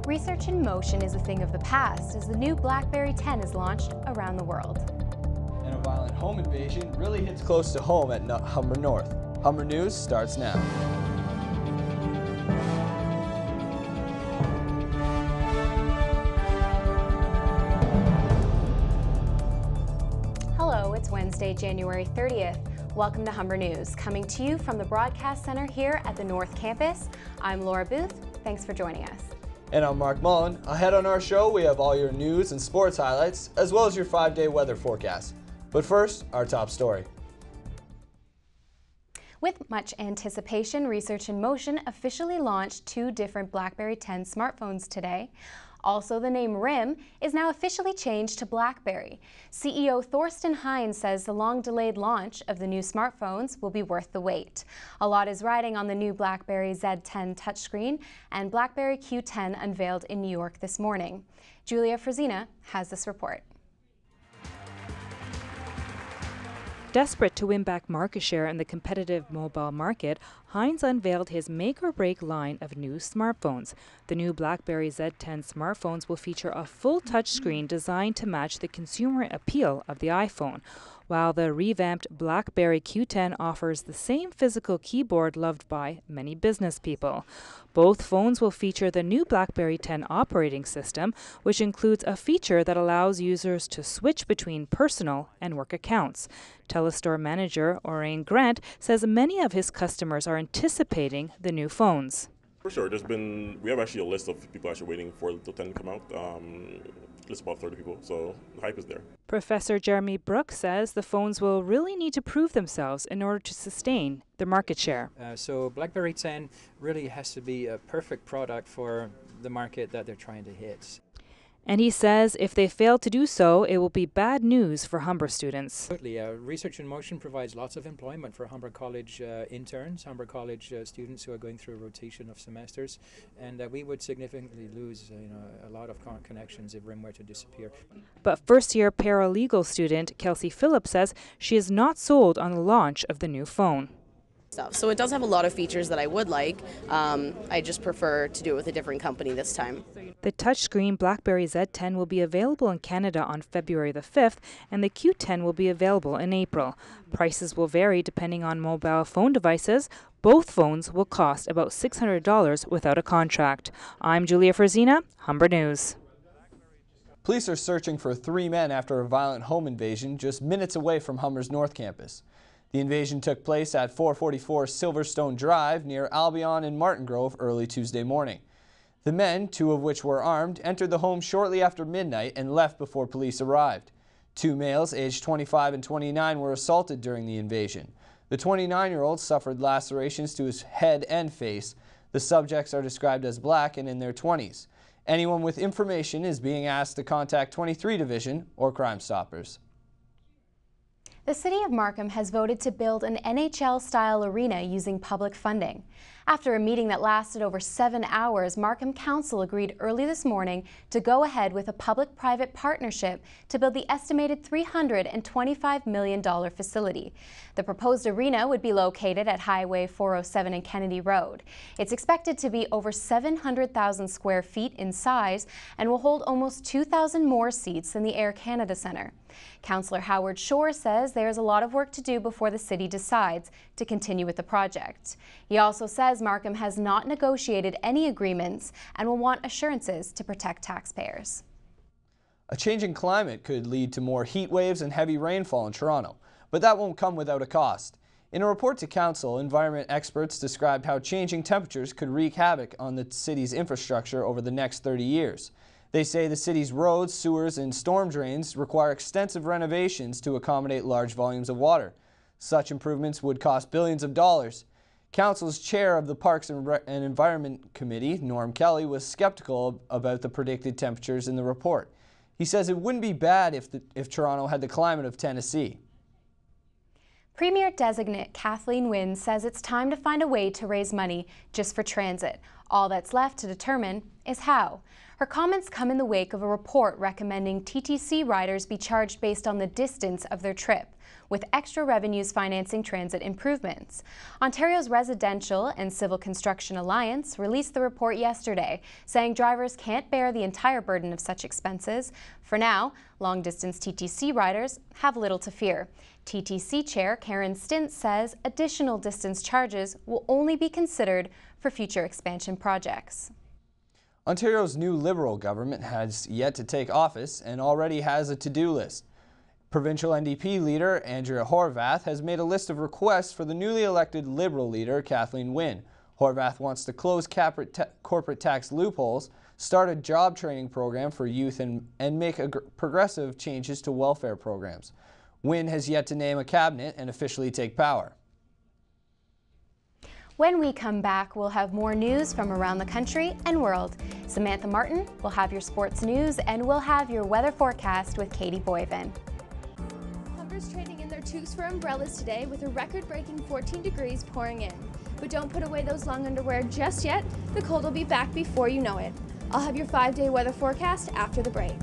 Research in motion is a thing of the past as the new BlackBerry 10 is launched around the world. And a violent home invasion really hits close to home at Humber North. Humber News starts now. Hello, it's Wednesday, January 30th. Welcome to Humber News, coming to you from the Broadcast Center here at the North Campus. I'm Laura Booth. Thanks for joining us. And I'm Mark Mullen. Ahead on our show, we have all your news and sports highlights, as well as your 5-day weather forecast. But first, our top story. With much anticipation, Research in Motion officially launched 2 different BlackBerry 10 smartphones today. Also, the name RIM is now officially changed to BlackBerry. CEO Thorsten Heinz says the long-delayed launch of the new smartphones will be worth the wait. A lot is riding on the new BlackBerry Z10 touchscreen and BlackBerry Q10 unveiled in New York this morning. Julia Frazina has this report. Desperate to win back market share in the competitive mobile market, Heinz unveiled his make-or-break line of new smartphones. The new BlackBerry Z10 smartphones will feature a full touchscreen designed to match the consumer appeal of the iPhone, while the revamped BlackBerry Q10 offers the same physical keyboard loved by many business people. Both phones will feature the new BlackBerry 10 operating system, which includes a feature that allows users to switch between personal and work accounts. Telestore manager Orain Grant says many of his customers are anticipating the new phones. For sure, we have actually a list of people actually waiting for the 10 to come out. It's about 30 people, so the hype is there. Professor Jeremy Brooks says the phones will really need to prove themselves in order to sustain their market share. So BlackBerry 10 really has to be a perfect product for the market that they're trying to hit. And he says if they fail to do so, it will be bad news for Humber students. Absolutely. Research in Motion provides lots of employment for Humber College interns, Humber College students who are going through a rotation of semesters, and we would significantly lose a lot of connections if RIM were to disappear. But first-year paralegal student Kelsey Phillips says she is not sold on the launch of the new phone. So it does have a lot of features that I would like. I just prefer to do it with a different company this time. The touchscreen BlackBerry Z10 will be available in Canada on February the 5th, and the Q10 will be available in April. Prices will vary depending on mobile phone devices. Both phones will cost about $600 without a contract. I'm Julia Frazina, Humber News. Police are searching for 3 men after a violent home invasion just minutes away from Humber's North Campus. The invasion took place at 444 Silverstone Drive near Albion and Martin Grove early Tuesday morning. The men, 2 of which were armed, entered the home shortly after midnight and left before police arrived. 2 males, aged 25 and 29, were assaulted during the invasion. The 29-year-old suffered lacerations to his head and face. The subjects are described as black and in their 20s. Anyone with information is being asked to contact 23 Division or Crime Stoppers. The City of Markham has voted to build an NHL-style arena using public funding. After a meeting that lasted over 7 hours, Markham Council agreed early this morning to go ahead with a public-private partnership to build the estimated $325 million facility. The proposed arena would be located at Highway 407 and Kennedy Road. It's expected to be over 700,000 square feet in size and will hold almost 2,000 more seats than the Air Canada Centre. Councillor Howard Shore says there is a lot of work to do before the city decides to continue with the project. He also says Markham has not negotiated any agreements and will want assurances to protect taxpayers. A changing climate could lead to more heat waves and heavy rainfall in Toronto, but that won't come without a cost. In a report to Council, environment experts described how changing temperatures could wreak havoc on the city's infrastructure over the next 30 years. They say the city's roads, sewers, and storm drains require extensive renovations to accommodate large volumes of water. Such improvements would cost billions of dollars. Council's chair of the Parks and Environment Committee, Norm Kelly, was skeptical about the predicted temperatures in the report. He says it wouldn't be bad if Toronto had the climate of Tennessee. Premier-designate Kathleen Wynne says it's time to find a way to raise money just for transit. All that's left to determine is how. Her comments come in the wake of a report recommending TTC riders be charged based on the distance of their trip, with extra revenues financing transit improvements. Ontario's Residential and Civil Construction Alliance released the report yesterday, saying drivers can't bear the entire burden of such expenses. For now, long-distance TTC riders have little to fear. TTC Chair Karen Stintz says additional distance charges will only be considered for future expansion projects. Ontario's new Liberal government has yet to take office and already has a to-do list. Provincial NDP leader Andrea Horwath has made a list of requests for the newly elected Liberal leader Kathleen Wynne. Horwath wants to close corporate tax loopholes, start a job training program for youth, and make progressive changes to welfare programs. Wynne has yet to name a cabinet and officially take power. When we come back, we'll have more news from around the country and world. Samantha Martin will have your sports news, and we'll have your weather forecast with Katie Boyven. Humber's trading in their toques for umbrellas today with a record-breaking 14 degrees pouring in. But don't put away those long underwear just yet. The cold will be back before you know it. I'll have your 5-day weather forecast after the break.